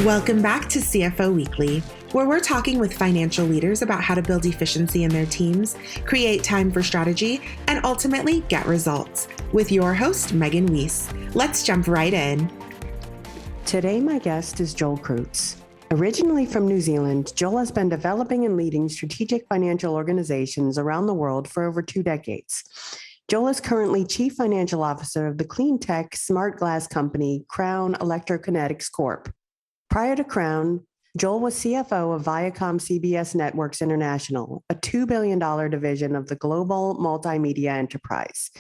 Welcome back to CFO Weekly, where we're talking with financial leaders about how to build efficiency in their teams, create time for strategy, and ultimately get results. With your host, Megan Weiss. Let's jump right in. Today, my guest is Joel Krutz. Originally from New Zealand, Joel has been developing and leading strategic financial organizations around the world for over 2 decades. Joel is currently Chief Financial Officer of the clean tech smart glass company, Crown Electrokinetics Corp. Prior to Crown, Joel was CFO of ViacomCBS Networks International, a $2 billion division of the global multimedia enterprise.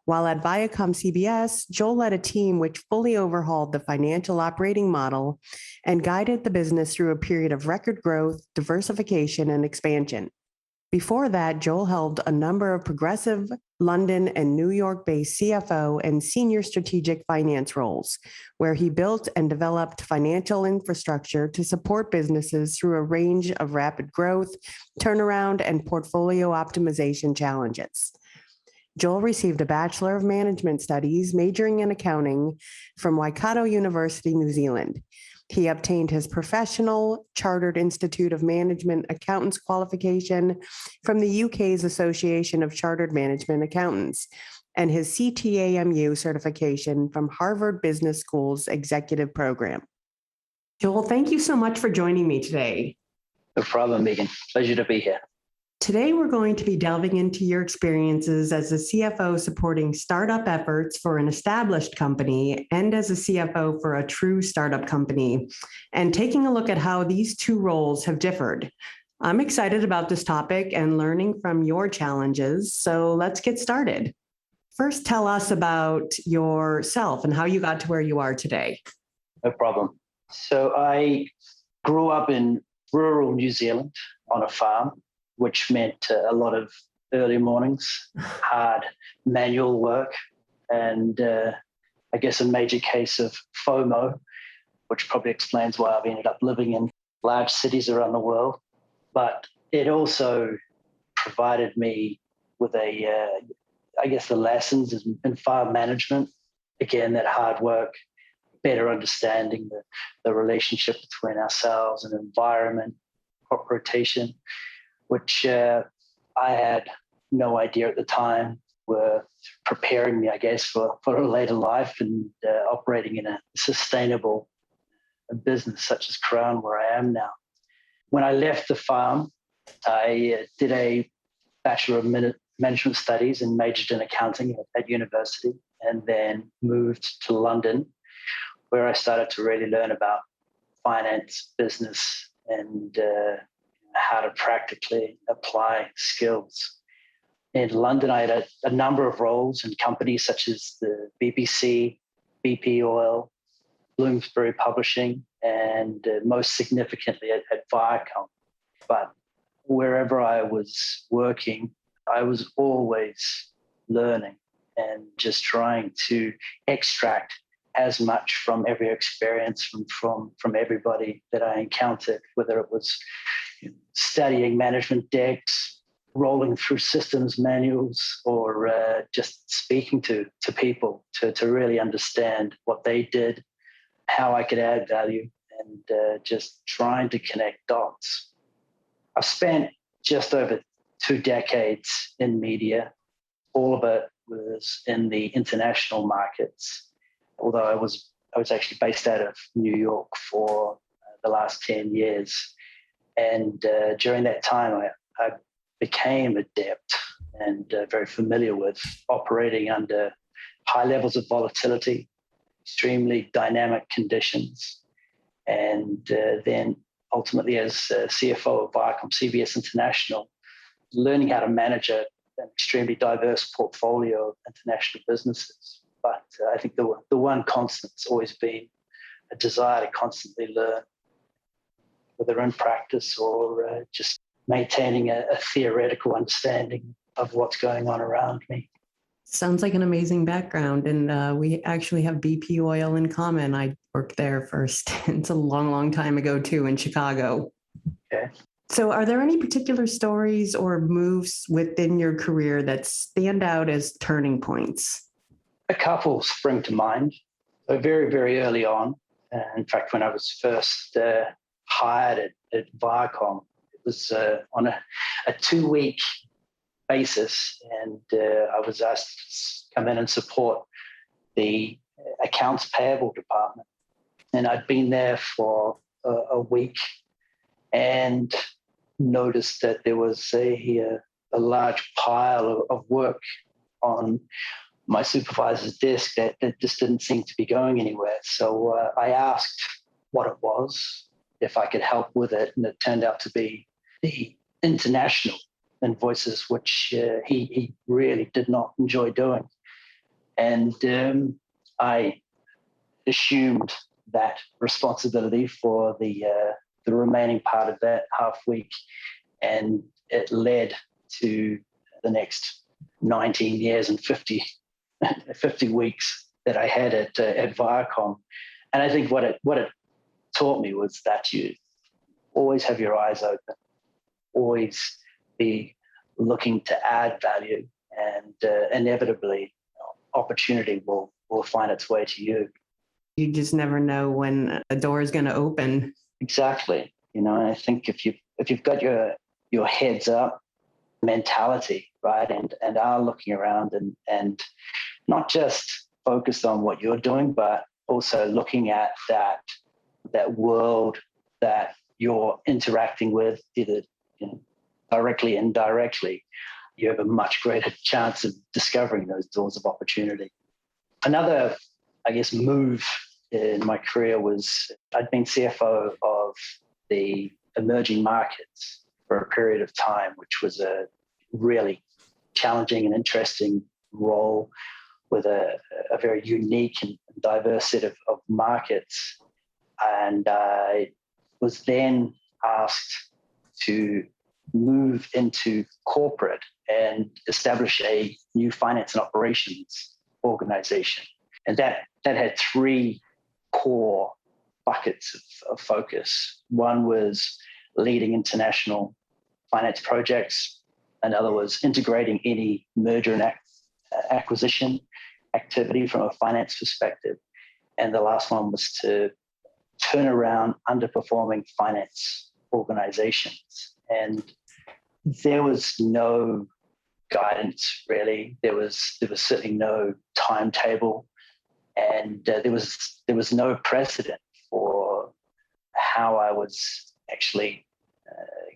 While at ViacomCBS, Joel led a team which fully overhauled the financial operating model and guided the business through a period of record growth, diversification, and expansion. Before that, Joel held a number of progressive London and New York-based CFO and senior strategic finance roles, where he built and developed financial infrastructure to support businesses through a range of rapid growth, turnaround, and portfolio optimization challenges. Joel received a Bachelor of Management Studies, majoring in accounting from Waikato University, New Zealand. He obtained his Professional Chartered Institute of Management Accountants qualification from the UK's Association of Chartered Management Accountants and his CTAMU certification from Harvard Business School's executive program. Joel, thank you so much for joining me today. No problem, Megan. Pleasure to be here. Today, we're going to be delving into your experiences as a CFO supporting startup efforts for an established company and as a CFO for a true startup company, and taking a look at how these two roles have differed. I'm excited about this topic and learning from your challenges, so let's get started. First, tell us about yourself and how you got to where you are today. No problem. So I grew up in rural New Zealand on a farm, which meant a lot of early mornings, hard manual work, and I guess a major case of FOMO, which probably explains why I've ended up living in large cities around the world. But it also provided me with the lessons in farm management. Again, that hard work, better understanding the relationship between ourselves and environment, crop rotation, which I had no idea at the time were preparing me, I guess, for a later life and operating in a sustainable business such as Crown, where I am now. When I left the farm, I did a Bachelor of Management Studies and majored in accounting at university, and then moved to London, where I started to really learn about finance, business, and how to practically apply skills. In London, I had a number of roles in companies such as the BBC, BP Oil, Bloomsbury Publishing, and most significantly at Viacom. But wherever I was working, I was always learning and just trying to extract as much from every experience from everybody that I encountered, whether it was studying management decks, rolling through systems manuals, or just speaking to people to really understand what they did, how I could add value, and just trying to connect dots. I've spent just over 2 decades in media. All of it was in the international markets, although I was actually based out of New York for the last 10 years. And during that time, I became adept and very familiar with operating under high levels of volatility, extremely dynamic conditions, and then ultimately as CFO of ViacomCBS International, learning how to manage an extremely diverse portfolio of international businesses. But I think the one constant's always been a desire to constantly learn, whether in practice or just maintaining a theoretical understanding of what's going on around me. Sounds like an amazing background. And we actually have BP Oil in common. I worked there first. It's a long, long time ago, too, in Chicago. Okay. So are there any particular stories or moves within your career that stand out as turning points? A couple spring to mind. So very, very early on, In fact, when I was first hired at Viacom, it was on a 2-week basis, and I was asked to come in and support the accounts payable department. And I'd been there for a week and noticed that there was a large pile of work on my supervisor's desk that just didn't seem to be going anywhere. So I asked what it was, if I could help with it, and it turned out to be the international invoices, which he really did not enjoy doing. And I assumed that responsibility for the remaining part of that half week, and it led to the next 19 years and 50 weeks that I had at Viacom. And I think what it taught me was that you always have your eyes open, always be looking to add value, and inevitably opportunity will find its way to you. You just never know when a door is going to open. Exactly. And I think if you've got your heads up mentality, right, and are looking around and not just focused on what you're doing, but also looking at that world that you're interacting with, either directly, indirectly, you have a much greater chance of discovering those doors of opportunity. Another, I guess, move in my career was I'd been CFO of the emerging markets for a period of time, which was a really challenging and interesting role with a very unique and diverse set of markets. And I was then asked to move into corporate and establish a new finance and operations organization. And that had 3 core buckets of focus. One was leading international finance projects. Another was integrating any merger and acquisition activity from a finance perspective. And the last one was to turn around underperforming finance organizations. And there was no guidance, really. There was certainly no timetable, and there was no precedent for how I was actually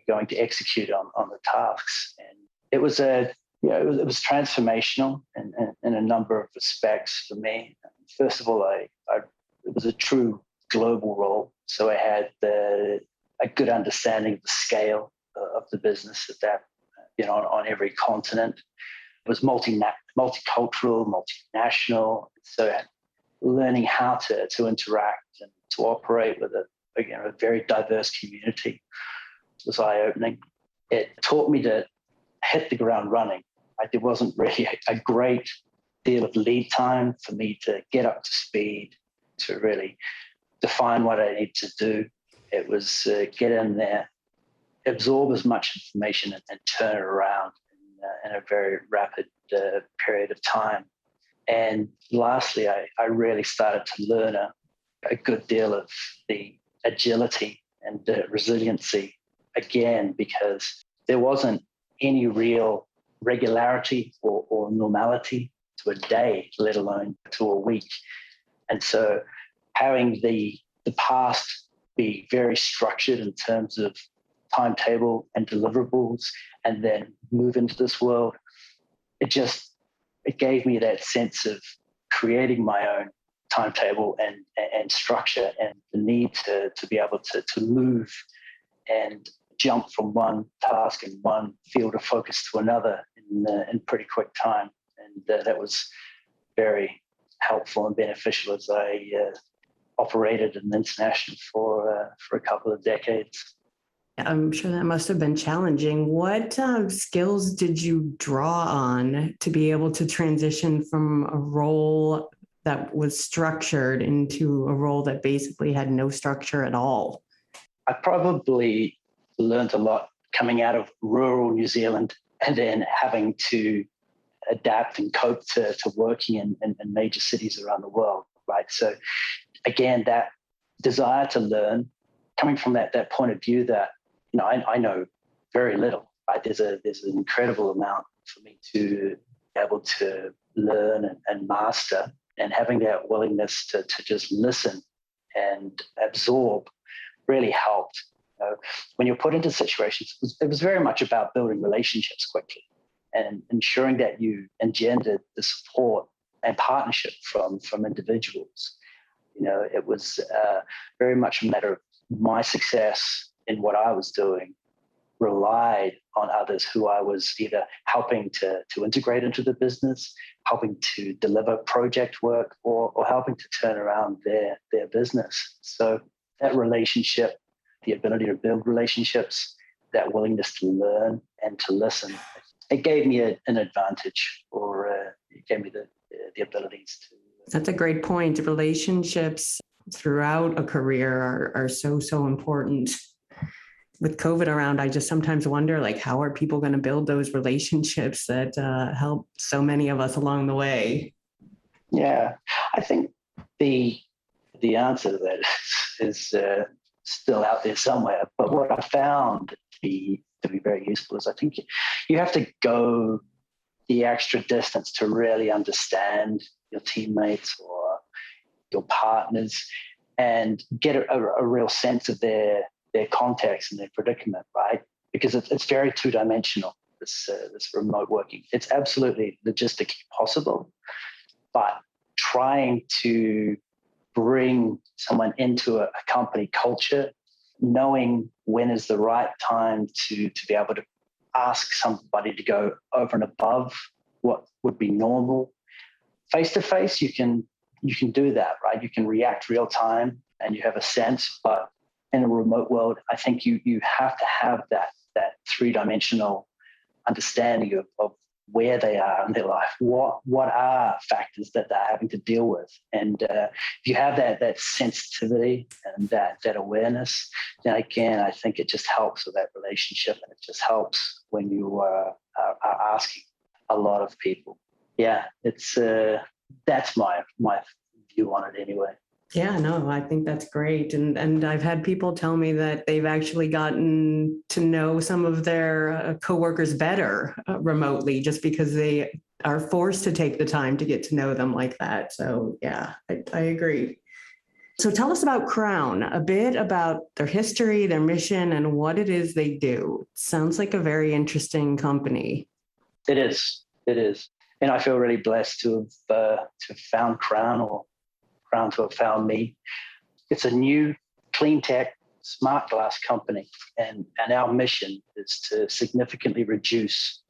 going to execute on the tasks. And it was it was transformational in a number of respects for me. First of all, it was a true global role, so I had a good understanding of the scale of the business on every continent. It was multicultural, multinational. So learning how to interact and to operate with a very diverse community was eye-opening. It taught me to hit the ground running. There wasn't really a great deal of lead time for me to get up to speed, to really define what I need to do. It was get in there, absorb as much information, and turn it around in a very rapid period of time. And lastly, I really started to learn a good deal of the agility and resiliency again, because there wasn't any real regularity or normality to a day, let alone to a week. And so having the past be very structured in terms of timetable and deliverables, and then move into this world, it gave me that sense of creating my own timetable and structure, and the need to be able to move and jump from one task and one field of focus to another in pretty quick time. And that was very helpful and beneficial as I operated in international for a couple of decades. I'm sure that must have been challenging. What skills did you draw on to be able to transition from a role that was structured into a role that basically had no structure at all? I probably learned a lot coming out of rural New Zealand and then having to adapt and cope to working in major cities around the world, right? So again, that desire to learn, coming from that point of view that, I know very little, right? There's an incredible amount for me to be able to learn and master, and having that willingness to just listen and absorb really helped. When you're put into situations, it was very much about building relationships quickly and ensuring that you engendered the support and partnership from individuals. It was very much a matter of my success in what I was doing relied on others who I was either helping to integrate into the business, helping to deliver project work, or helping to turn around their business. So that relationship, the ability to build relationships, that willingness to learn and to listen, it gave me an advantage, or it gave me the abilities to. That's a great point. Relationships throughout a career are so important. With COVID around, I just sometimes wonder, how are people going to build those relationships that help so many of us along the way? Yeah, I think the answer to that is still out there somewhere. But what I found to be very useful is I think you have to go the extra distance to really understand your teammates or your partners and get a real sense of their context and their predicament, right? Because it's very two-dimensional, this remote working. It's absolutely logistically possible, but trying to bring someone into a company culture, knowing when is the right time to be able to ask somebody to go over and above what would be normal. Face-to-face, you can do that, right? You can react real time and you have a sense, but in a remote world, I think you have to have that three-dimensional understanding of where they are in their life, what are factors that they're having to deal with. And if you have that sensitivity and that awareness, then again, I think it just helps with that relationship, and it just helps when you are asking a lot of people. Yeah, it's that's my view on it anyway. Yeah, no, I think that's great. And I've had people tell me that they've actually gotten to know some of their coworkers better remotely, just because they are forced to take the time to get to know them like that. So yeah, I agree. So tell us about Crown, a bit about their history, their mission, and what it is they do. Sounds like a very interesting company. It is. And I feel really blessed to have found Crown, or Crown to have found me. It's a new clean tech smart glass company, and our mission is to significantly reduce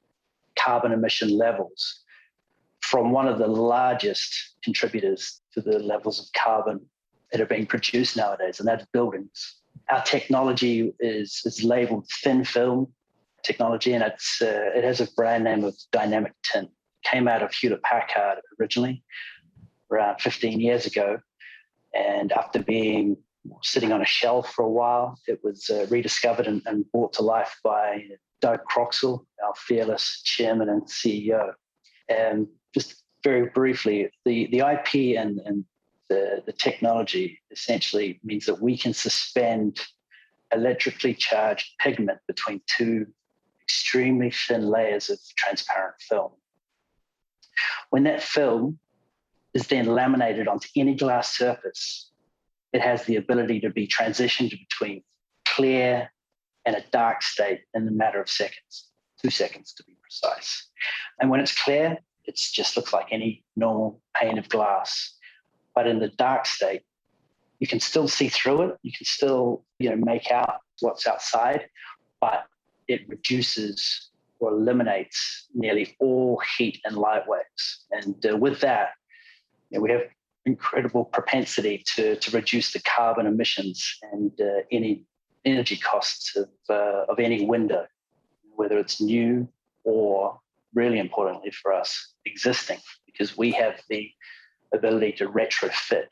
carbon emission levels from one of the largest contributors to the levels of carbon that are being produced nowadays, and that's buildings. Our technology is labeled thin film technology, and it has a brand name of dynamic tint. Came out of Hewlett-Packard originally, around 15 years ago. And after being sitting on a shelf for a while, it was rediscovered and brought to life by Doug Croxall, our fearless chairman and CEO. And just very briefly, the IP and the technology essentially means that we can suspend electrically charged pigment between two extremely thin layers of transparent film. When that film is then laminated onto any glass surface, it has the ability to be transitioned between clear and a dark state in a matter of seconds, 2 seconds to be precise. And when it's clear, it just looks like any normal pane of glass. But in the dark state, you can still see through it. You can still, make out what's outside, but it reduces or eliminates nearly all heat and light waves. And with that, we have incredible propensity to reduce the carbon emissions and any energy costs of any window, whether it's new or, really importantly for us, existing, because we have the ability to retrofit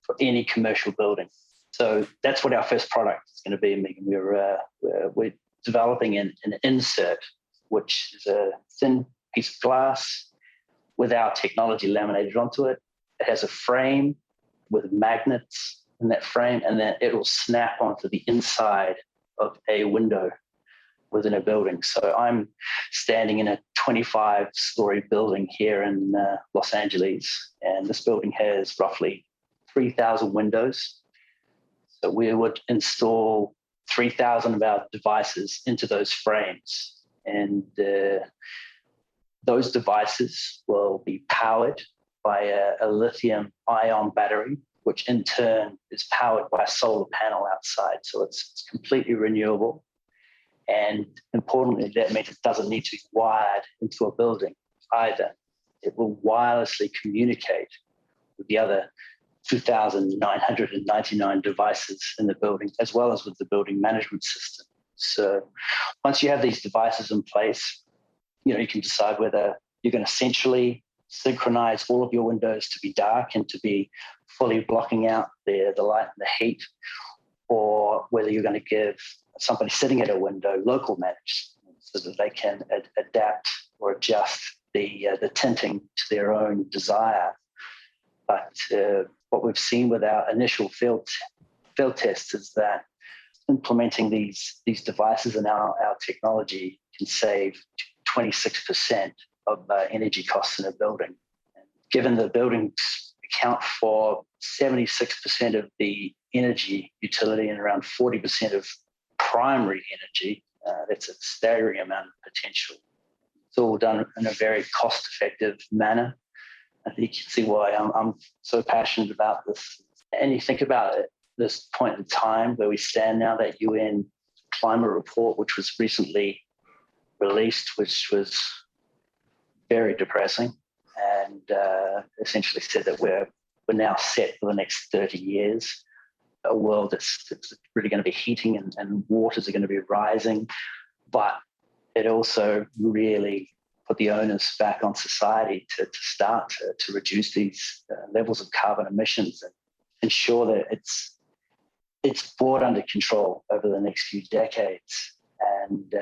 for any commercial building. So that's what our first product is going to be, Megan. We're developing an insert, which is a thin piece of glass with our technology laminated onto it. It has a frame with magnets in that frame, and then it will snap onto the inside of a window within a building. So I'm standing in a 25-story building here in Los Angeles, and this building has roughly 3,000 windows. So we would install 3,000 of our devices into those frames, and those devices will be powered by a lithium-ion battery, which in turn is powered by a solar panel outside. So it's completely renewable. And importantly, that means it doesn't need to be wired into a building either. It will wirelessly communicate with the other 2,999 devices in the building, as well as with the building management system. So once you have these devices in place, you can decide whether you're going to essentially synchronize all of your windows to be dark and to be fully blocking out the light and the heat, or whether you're going to give somebody sitting at a window local manage so that they can adapt or adjust the tinting to their own desire. But what we've seen with our initial field tests is that implementing these devices in our technology can save 26% of energy costs in a building. And given the buildings account for 76% of the energy utility and around 40% of primary energy, that's a staggering amount of potential. It's all done in a very cost-effective manner. I think you can see why I'm so passionate about this. And you think about it, this point in time where we stand now, that UN climate report, which was recently released, which was very depressing, and essentially said that we're now set for the next 30 years, a world that's really going to be heating and waters are going to be rising. But it also really put the onus back on society to start to reduce these levels of carbon emissions and ensure that it's brought under control over the next few decades. And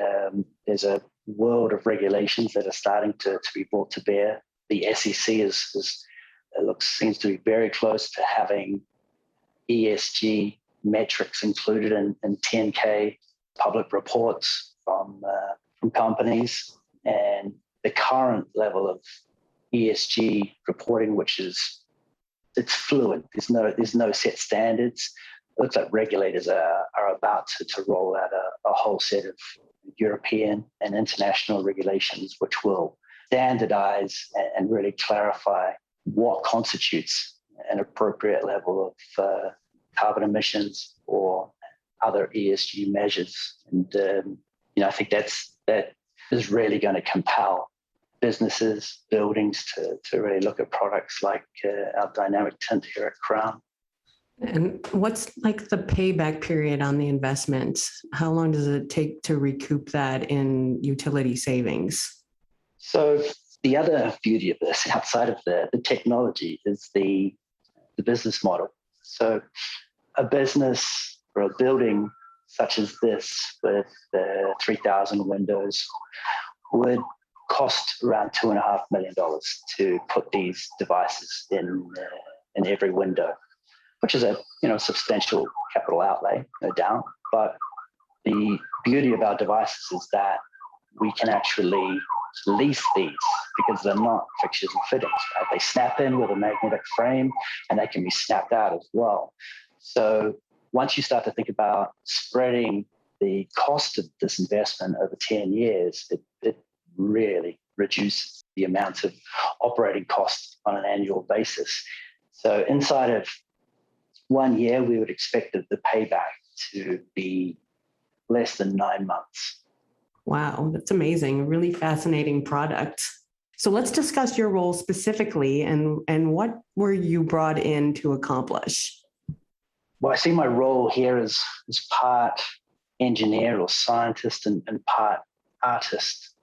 there's a world of regulations that are starting to be brought to bear. The SEC seems to be very close to having ESG metrics included in 10K public reports from companies. And the current level of ESG reporting, it's fluid. There's no set standards. It looks like regulators are about to roll out a whole set of European and international regulations, which will standardize and really clarify what constitutes an appropriate level of carbon emissions or other ESG measures. And I think that is really going to compel businesses, buildings to really look at products like our dynamic tint here at Crown. And what's like the payback period on the investment? How long does it take to recoup that in utility savings? So the other beauty of this, outside of the technology, is the business model. So a business or a building such as this with 3,000 windows would cost around $2.5 million to put these devices in every window, which is a substantial capital outlay, no doubt. But the beauty of our devices is that we can actually lease these because they're not fixtures and fittings, right? They snap in with a magnetic frame and they can be snapped out as well. So once you start to think about spreading the cost of this investment over 10 years, it really reduces the amount of operating costs on an annual basis. So inside of 1 year, we would expect the payback to be less than 9 months. Wow, that's amazing. Really fascinating product. So let's discuss your role specifically and what were you brought in to accomplish? Well, I see my role here as part engineer or scientist and part artist.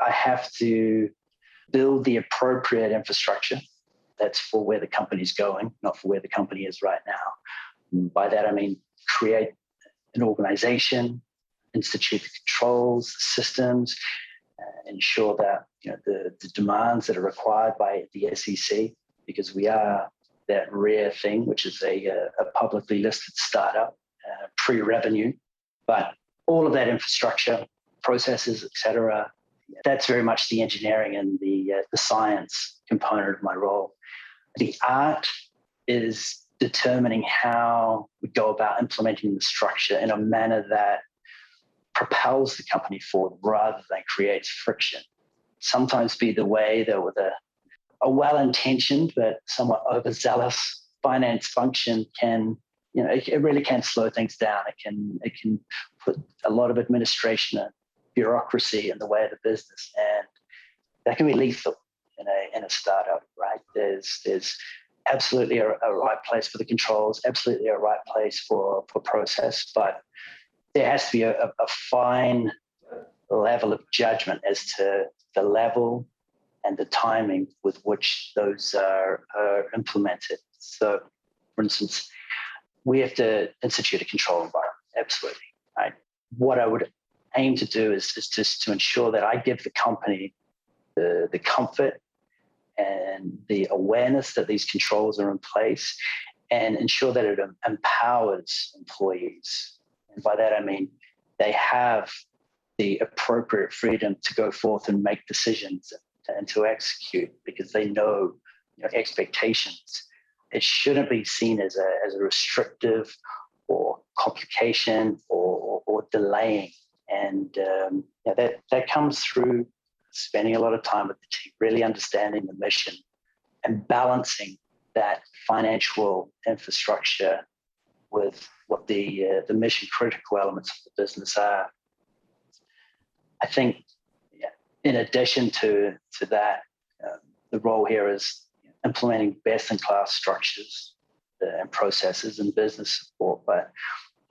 I have to build the appropriate infrastructure that's for where the company's going, not for where the company is right now. By that, I mean create an organization, institute the controls, systems, ensure that the demands that are required by the SEC, because we are that rare thing, which is a publicly listed startup, pre-revenue. But all of that infrastructure, processes, et cetera, that's very much the engineering and the science component of my role. The art is determining how we go about implementing the structure in a manner that propels the company forward rather than creates friction. Sometimes be the way that with a well-intentioned but somewhat overzealous finance function can, it really can slow things down. It can put a lot of administration and bureaucracy in the way of the business, and that can be lethal in a startup, right? There's absolutely a right place for the controls, absolutely a right place for process, but there has to be a fine level of judgment as to the level and the timing with which those are implemented. So, for instance, we have to institute a control environment, absolutely, right? What I would aim to do is just to ensure that I give the company the comfort and the awareness that these controls are in place, and ensure that it empowers employees. And by that, I mean they have the appropriate freedom to go forth and make decisions and to execute, because they know, expectations. It shouldn't be seen as a restrictive or complication or delaying. And that comes through spending a lot of time with the team, really understanding the mission and balancing that financial infrastructure with what the mission critical elements of the business are. I think, in addition to that, the role here is implementing best-in-class structures and processes and business support. But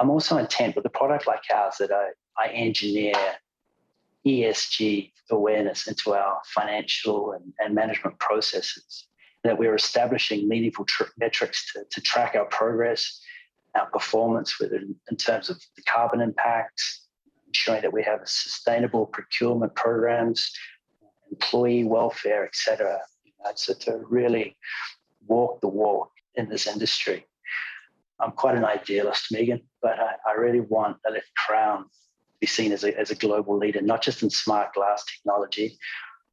I'm also intent with a product like ours that I engineer ESG awareness into our financial and management processes, that we're establishing meaningful metrics to track our progress, our performance, whether in terms of the carbon impacts, ensuring that we have sustainable procurement programs, employee welfare, et cetera. So to really walk the walk in this industry. I'm quite an idealist, Megan, but I really want Crown to be seen as a global leader, not just in smart glass technology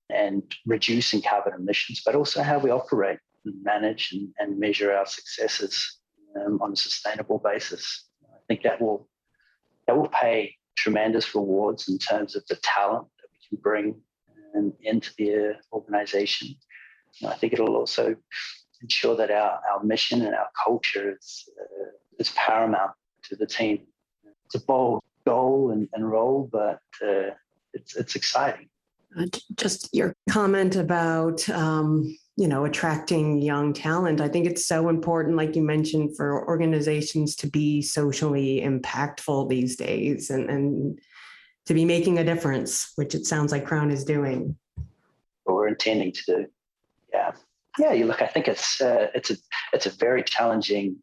and reducing carbon emissions, but also how we operate and manage and measure our successes on a sustainable basis. I think that will pay tremendous rewards in terms of the talent that we can bring into the organization. I think it'll also ensure that our mission and our culture is paramount to the team. It's a bold goal and role, but it's exciting. Just your comment about attracting young talent. I think it's so important, like you mentioned, for organizations to be socially impactful these days and to be making a difference, which it sounds like Crown is doing. What we're intending to do. Yeah. You look. I think it's a very challenging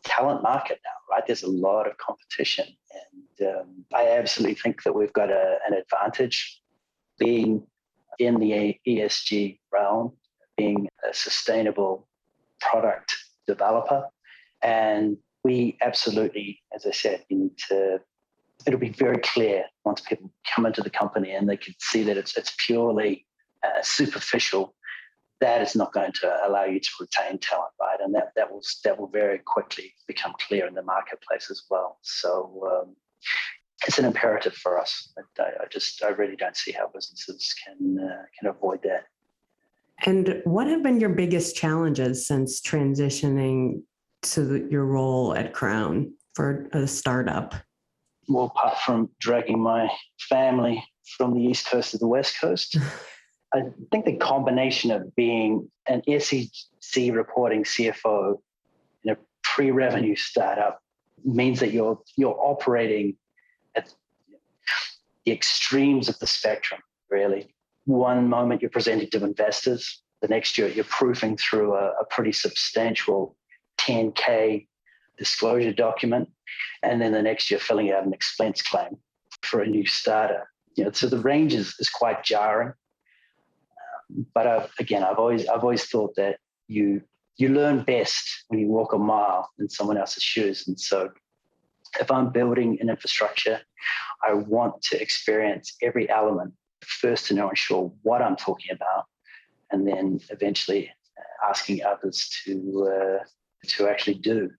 talent market now, right? There's a lot of competition, and I absolutely think that we've got an advantage being in the ESG realm, being a sustainable product developer, and we absolutely, as I said, it'll be very clear once people come into the company and they can see that it's purely superficial. That is not going to allow you to retain talent, right? And that will very quickly become clear in the marketplace as well. So it's an imperative for us. I really don't see how businesses can avoid that. And what have been your biggest challenges since transitioning to your role at Crown for a startup? Well, apart from dragging my family from the East Coast to the West Coast, I think the combination of being an SEC reporting CFO in a pre-revenue startup means that you're operating at the extremes of the spectrum, really. One moment you're presenting to investors, the next you're proofing through a pretty substantial 10K disclosure document, and then the next you're filling out an expense claim for a new starter. So the range is quite jarring. But I've always thought that you you learn best when you walk a mile in someone else's shoes. And so if I'm building an infrastructure, I want to experience every element first to know and sure what I'm talking about, and then eventually asking others to actually do.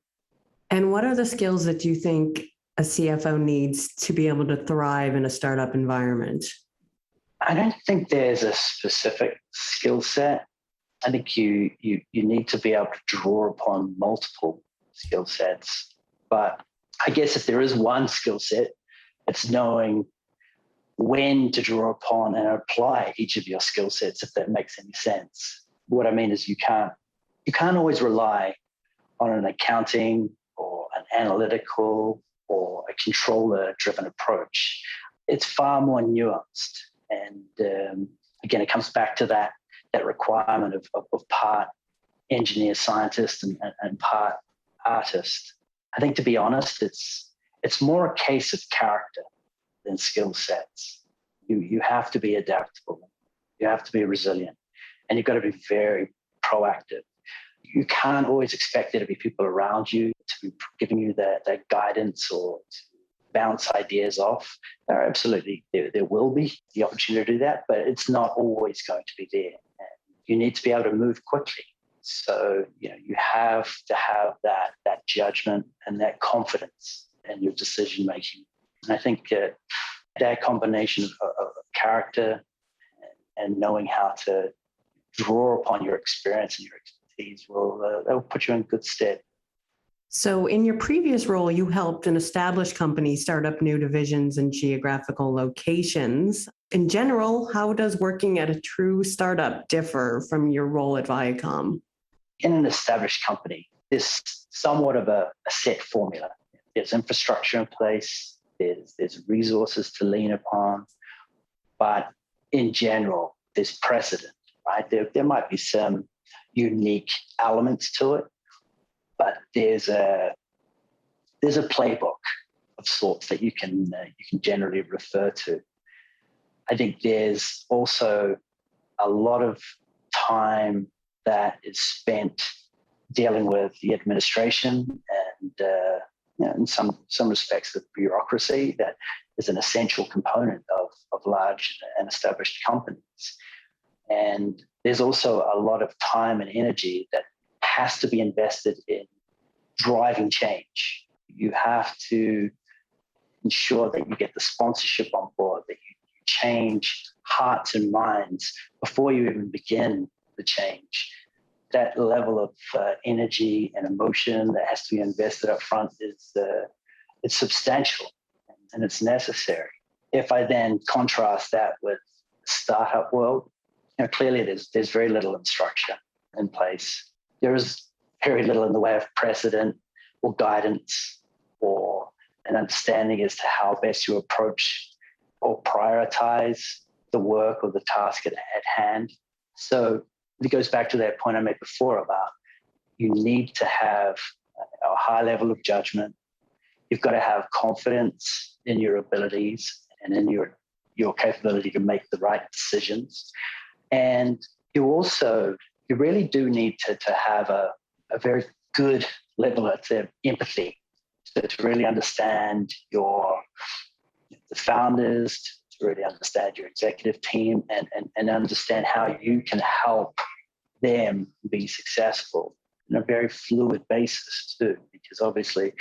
And what are the skills that you think a CFO needs to be able to thrive in a startup environment? I don't think there's a specific skill set. I think you need to be able to draw upon multiple skill sets. But I guess if there is one skill set, it's knowing when to draw upon and apply each of your skill sets, if that makes any sense. What I mean is you can't always rely on an accounting or an analytical or a controller-driven approach. It's far more nuanced. And again, it comes back to that requirement of part engineer, scientist, and part artist. I think, to be honest, it's more a case of character than skill sets. You have to be adaptable. You have to be resilient. And you've got to be very proactive. You can't always expect there to be people around you to be giving you that guidance or to bounce ideas off. There will be the opportunity to do that, but it's not always going to be there. And you need to be able to move quickly. So, you have to have that judgment and that confidence in your decision making. And I think that combination of character and knowing how to draw upon your experience and your expertise will put you in good stead. So in your previous role, you helped an established company start up new divisions and geographical locations. In general, how does working at a true startup differ from your role at Viacom? In an established company, there's somewhat of a set formula. There's infrastructure in place, there's resources to lean upon, but in general, there's precedent, right? There might be some unique elements to it, but there's a playbook of sorts that you can generally refer to. I think there's also a lot of time that is spent dealing with the administration and in some respects the bureaucracy that is an essential component of large and established companies. And there's also a lot of time and energy that has to be invested in driving change. You have to ensure that you get the sponsorship on board, that you change hearts and minds before you even begin the change. That level of energy and emotion that has to be invested up front is it's substantial and it's necessary. If I then contrast that with the startup world, clearly there's very little structure in place. There is very little in the way of precedent or guidance or an understanding as to how best you approach or prioritize the work or the task at hand. So it goes back to that point I made before about you need to have a high level of judgment. You've got to have confidence in your abilities and in your capability to make the right decisions. And you really do need to have a very good level of empathy to really understand the founders, to really understand your executive team and understand how you can help them be successful on a very fluid basis too, because obviously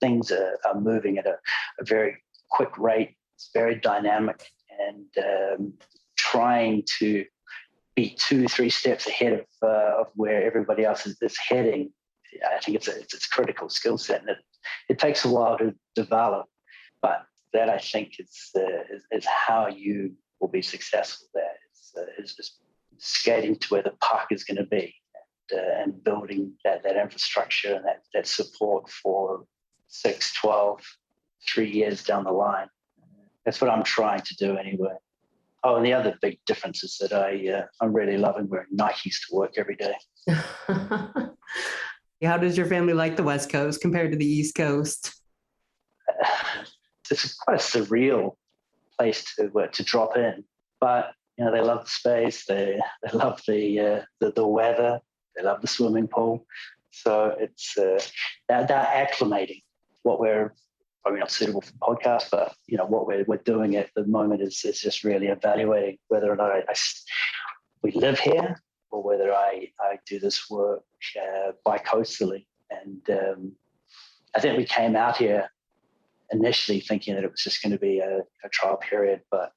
things are moving at a very quick rate. It's very dynamic, and trying to be 2-3 steps ahead of where everybody else is heading, I think it's a critical skill set, and it takes a while to develop, but that I think is how you will be successful there. Is just skating to where the puck is going to be and building that infrastructure and that support for 6, 12, 3 years down the line. That's what I'm trying to do anyway. Oh, and the other big difference is that I'm really loving wearing Nikes to work every day. How does your family like the West Coast compared to the East Coast? It's quite a surreal place to drop in, but they love the space. They love the weather. They love the swimming pool. So it's they're acclimating. What we're probably not suitable for the podcast, but what we're doing at the moment is just really evaluating whether or not we live here or whether I do this work bi-coastally. And I think we came out here initially thinking that it was just going to be a trial period, but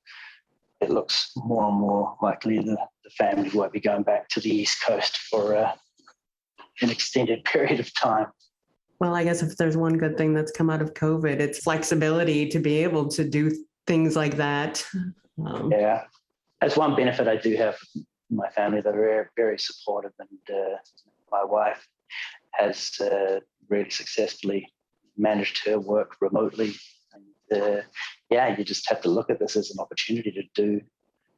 it looks more and more likely the family won't be going back to the East Coast for an extended period of time. Well, I guess if there's one good thing that's come out of COVID, it's flexibility to be able to do things like that. Yeah, that's one benefit I do have with my family. They're very, very supportive, and my wife has really successfully managed her work remotely. And you just have to look at this as an opportunity to do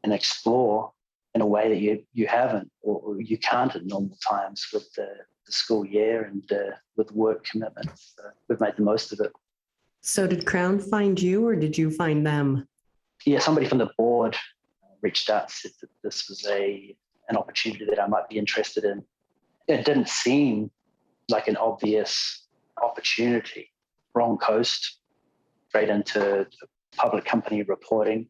and explore in a way that you haven't or you can't at normal times with the school year and with work commitments. We've made the most of it. So did Crown find you or did you find them? Yeah, somebody from the board reached out and said that this was an opportunity that I might be interested in. It didn't seem like an obvious opportunity. Wrong coast, straight into public company reporting,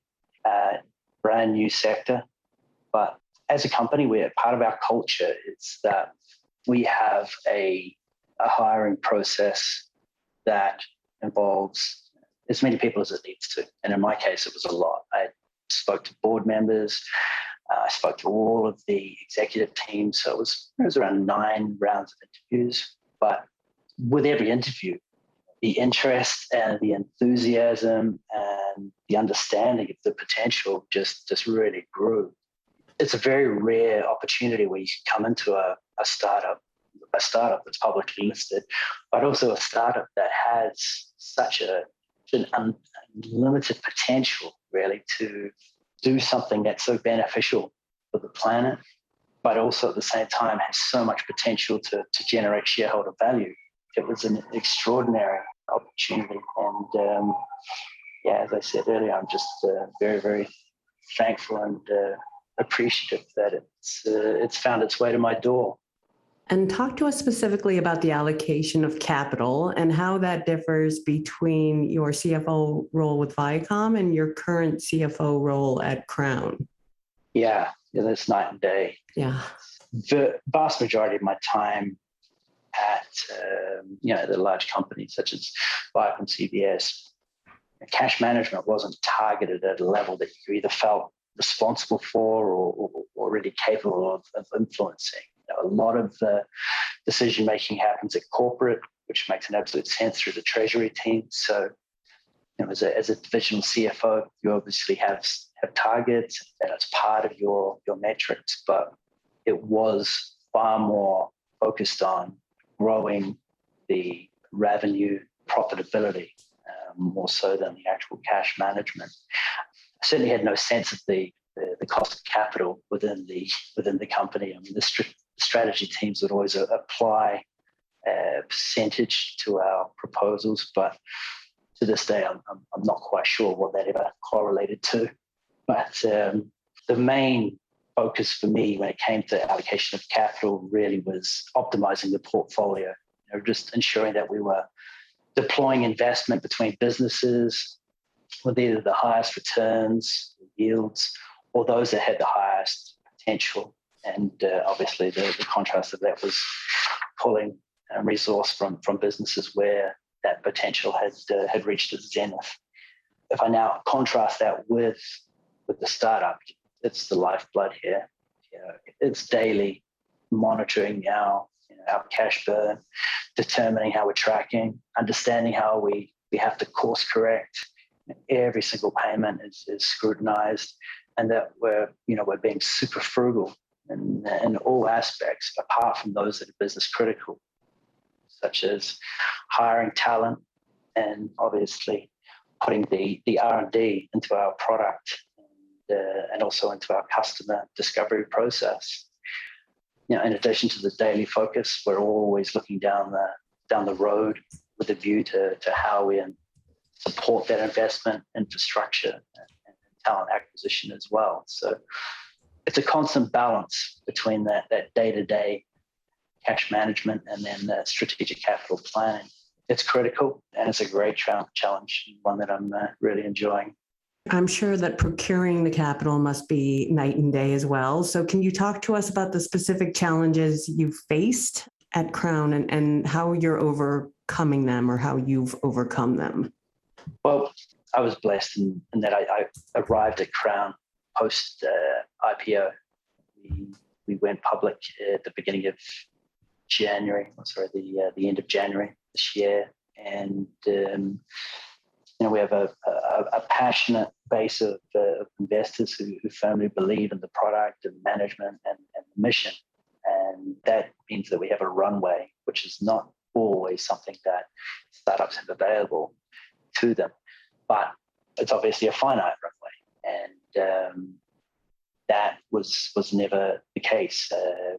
brand new sector. But as a company, part of our culture is that we have a hiring process that involves as many people as it needs to. And in my case, it was a lot. I spoke to board members. I spoke to all of the executive team. So it was around 9 rounds of interviews. But with every interview, the interest and the enthusiasm and the understanding of the potential just really grew. It's a very rare opportunity where you can come into a startup that's publicly listed, but also a startup that has such an unlimited potential, really, to do something that's so beneficial for the planet, but also at the same time has so much potential to generate shareholder value. It was an extraordinary opportunity. And as I said earlier, I'm just very, very thankful and appreciative that it's found its way to my door. And talk to us specifically about the allocation of capital and how that differs between your CFO role with Viacom and your current CFO role at Crown. Yeah, that's night and day. Yeah. The vast majority of my time at the large companies such as ViacomCBS, cash management wasn't targeted at a level that you either felt responsible for or really capable of influencing. A lot of the decision-making happens at corporate, which makes an absolute sense through the treasury team. So as a divisional CFO, you obviously have targets and it's part of your metrics, but it was far more focused on growing the revenue profitability, more so than the actual cash management. I certainly had no sense of the cost of capital within the company. I mean, the strategy teams would always apply a percentage to our proposals, but to this day, I'm not quite sure what that ever correlated to. But the main focus for me when it came to allocation of capital really was optimizing the portfolio, just ensuring that we were deploying investment between businesses with either the highest returns, yields, or those that had the highest potential. And obviously the contrast of that was pulling resource from businesses where that potential had reached its zenith. If I now contrast that with the startup, it's the lifeblood here. It's daily monitoring our cash burn, determining how we're tracking, understanding how we have to course correct. Every single payment is scrutinized, and that we're being super frugal in all aspects, apart from those that are business critical, such as hiring talent and obviously putting the R&D into our product and also into our customer discovery process. In addition to the daily focus, we're always looking down the road with a view to how we support that investment, infrastructure, and talent acquisition as well. So it's a constant balance between that day-to-day cash management, and then strategic capital planning. It's critical, and it's a great challenge, one that I'm really enjoying. I'm sure that procuring the capital must be night and day as well. So can you talk to us about the specific challenges you've faced at Crown and how you're overcoming them or how you've overcome them? Well, I was blessed in that I arrived at Crown post IPO. We went public at the beginning of January, the end of January this year. And we have a passionate base of investors who firmly believe in the product and management and the mission. And that means that we have a runway, which is not always something that startups have available to them. But it's obviously a finite runway. And that was never the case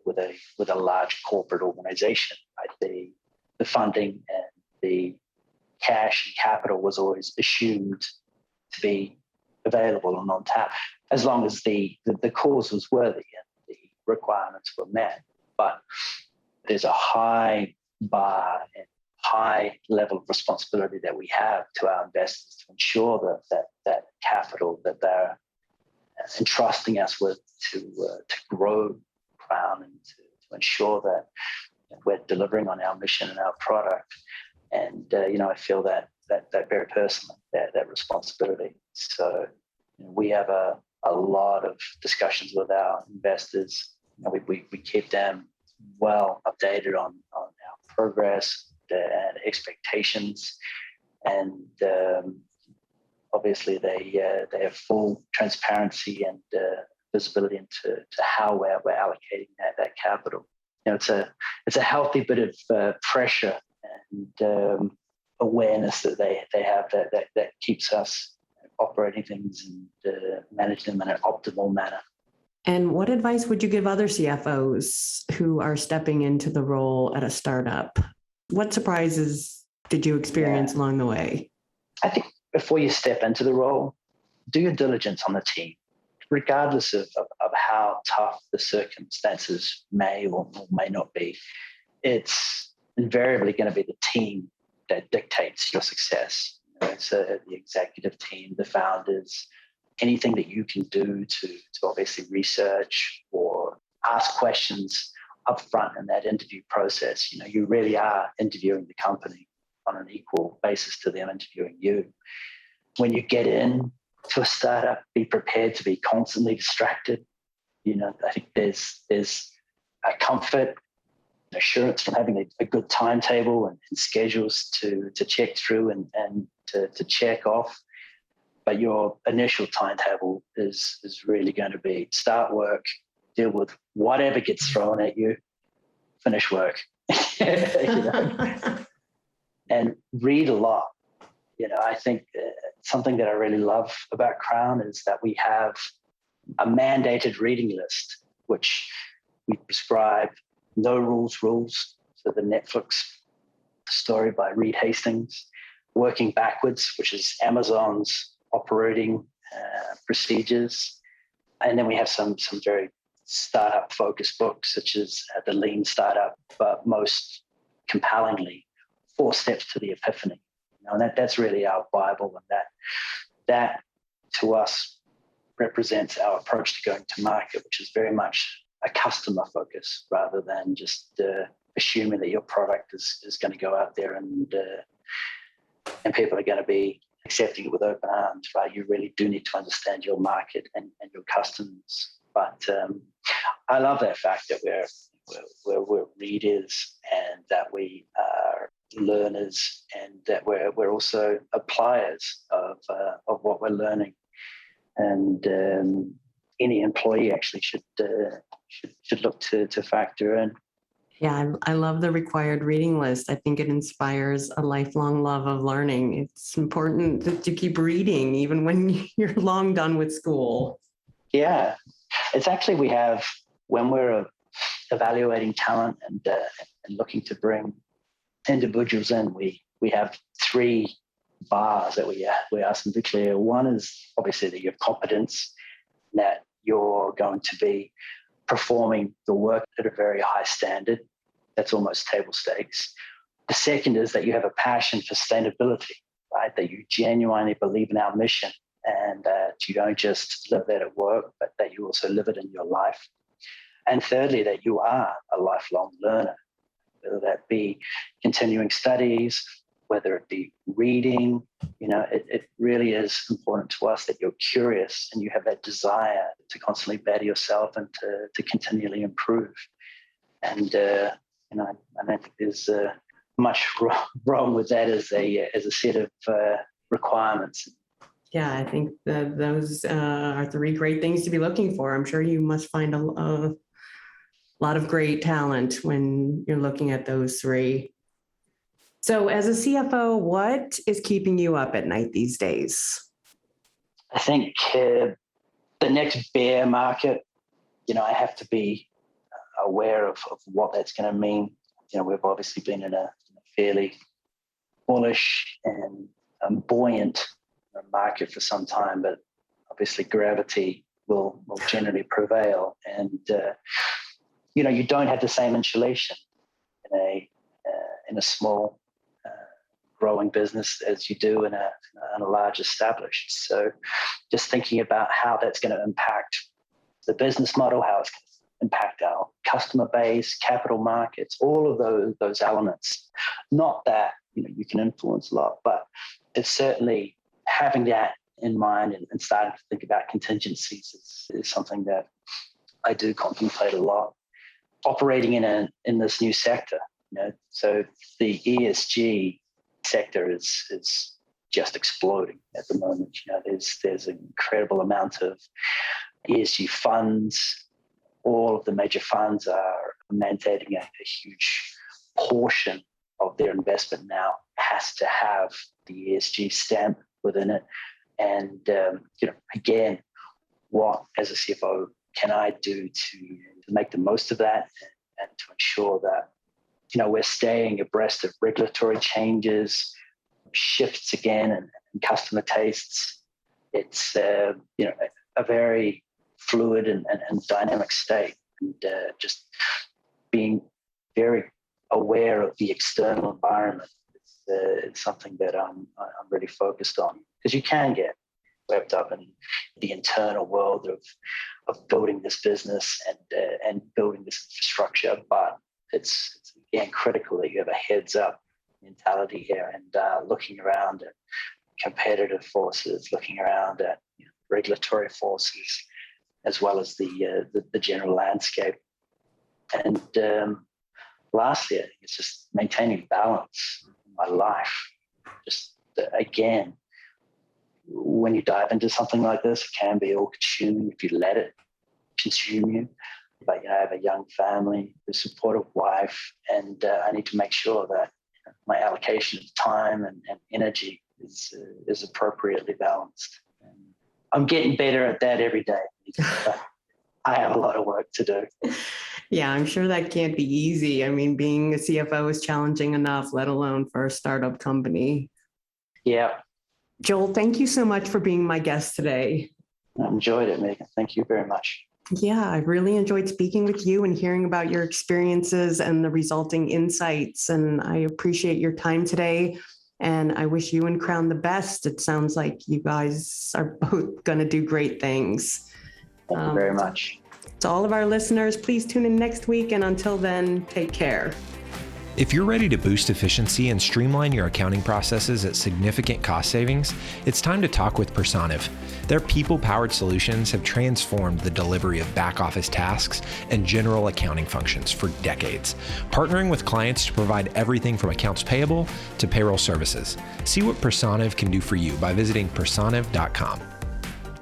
with a large corporate organization. Right? The funding and the cash and capital was always assumed to be available and on tap, as long as the cause was worthy and the requirements were met. But there's a high bar and high level of responsibility that we have to our investors to ensure that capital that they're entrusting us with to grow Crown and to ensure that we're delivering on our mission and our product. And I feel that very personally, that responsibility. So we have a lot of discussions with our investors. We keep them well updated on our progress and expectations, and obviously they have full transparency and visibility into how we're allocating that capital. It's a healthy bit of pressure and awareness that they have that keeps us operating things and managing them in an optimal manner. And what advice would you give other CFOs who are stepping into the role at a startup? What surprises did you experience along the way? I think before you step into the role, do your diligence on the team, regardless of how tough the circumstances may or may not be. It's invariably going to be the team that dictates your success. So the executive team, the founders, anything that you can do to obviously research or ask questions up front in that interview process. You really are interviewing the company on an equal basis to them interviewing you. When you get in to a startup, be prepared to be constantly distracted. I think there's a comfort, assurance from having a good timetable and schedules to check through and to check off. But your initial timetable is really going to be start work, deal with whatever gets thrown at you, finish work, and read a lot. I think something that I really love about Crown is that we have a mandated reading list, which we prescribe no rules. So the Netflix story by Reed Hastings, Working Backwards, which is Amazon's operating procedures. And then we have some very startup focused books, such as The Lean Startup, but most compellingly, 4 Steps to the Epiphany. And that's really our Bible, and that to us represents our approach to going to market, which is very much a customer focus rather than just assuming that your product is going to go out there and people are going to be accepting it with open arms, right? You really do need to understand your market and your customers. But I love that fact that we're readers and that we are learners and that we're also appliers of what we're learning. And any employee actually should look to factor in. Yeah, I love the required reading list. I think it inspires a lifelong love of learning. It's important that you keep reading even when you're long done with school. Yeah, it's actually when we're evaluating talent and looking to bring individuals in, we have 3 bars that we ask them to clear. One is obviously that your competence, that you're going to be performing the work at a very high standard. that's almost table stakes. The second is that you have a passion for sustainability, right? That you genuinely believe in our mission and that you don't just live that at work, but that you also live it in your life. And thirdly, that you are a lifelong learner, whether that be continuing studies, whether it be reading. It really is important to us that you're curious and you have that desire to constantly better yourself and to continually improve. And I don't think there's much wrong with that as a set of requirements. Yeah, I think that those are 3 great things to be looking for. I'm sure you must find a lot of great talent when you're looking at those 3. So as a CFO, what is keeping you up at night these days? I think the next bear market, I have to be aware of what that's going to mean. We've obviously been in a fairly bullish and buoyant market for some time, but obviously gravity will generally prevail. And, you don't have the same insulation in a small growing business as you do in a large established. So just thinking about how that's going to impact the business model, how it's going to impact our customer base, capital markets, all of those elements. Not that you can influence a lot, but it's certainly having that in mind and starting to think about contingencies is something that I do contemplate a lot. Operating in this new sector, so the ESG sector is just exploding at the moment. There's an incredible amount of ESG funds. All of the major funds are mandating a huge portion of their investment now has to have the ESG stamp within it. And again, what as a CFO can I do to make the most of that and to ensure that we're staying abreast of regulatory changes, shifts again, and customer tastes. It's a very fluid and dynamic state, and just being very aware of the external environment is something that I'm really focused on, because you can get wrapped up in the internal world of building this business and building this infrastructure, but it's again critical that you have a heads up mentality here and looking around at competitive forces, looking around at regulatory forces, as well as the general landscape. And lastly, I think it's just maintaining balance in my life. Just again, when you dive into something like this, it can be all-consuming if you let it consume you. But I have a young family, a supportive wife, and I need to make sure that my allocation of time and energy is appropriately balanced. And I'm getting better at that every day. I have a lot of work to do. Yeah, I'm sure that can't be easy. I mean, being a CFO is challenging enough, let alone for a startup company. Yeah. Joel, thank you so much for being my guest today. I enjoyed it, Megan. Thank you very much. Yeah, I really enjoyed speaking with you and hearing about your experiences and the resulting insights. And I appreciate your time today. And I wish you and Crown the best. It sounds like you guys are both going to do great things. Thank you very much. To all of our listeners, please tune in next week. And until then, take care. If you're ready to boost efficiency and streamline your accounting processes at significant cost savings, it's time to talk with Personiv. Their people-powered solutions have transformed the delivery of back-office tasks and general accounting functions for decades, partnering with clients to provide everything from accounts payable to payroll services. See what Personiv can do for you by visiting personiv.com.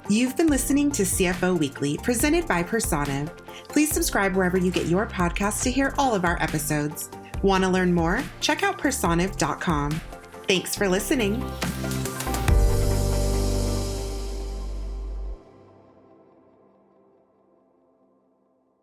You've been listening to CFO Weekly, presented by Personiv. Please subscribe wherever you get your podcasts to hear all of our episodes. Want to learn more? Check out personiv.com. Thanks for listening.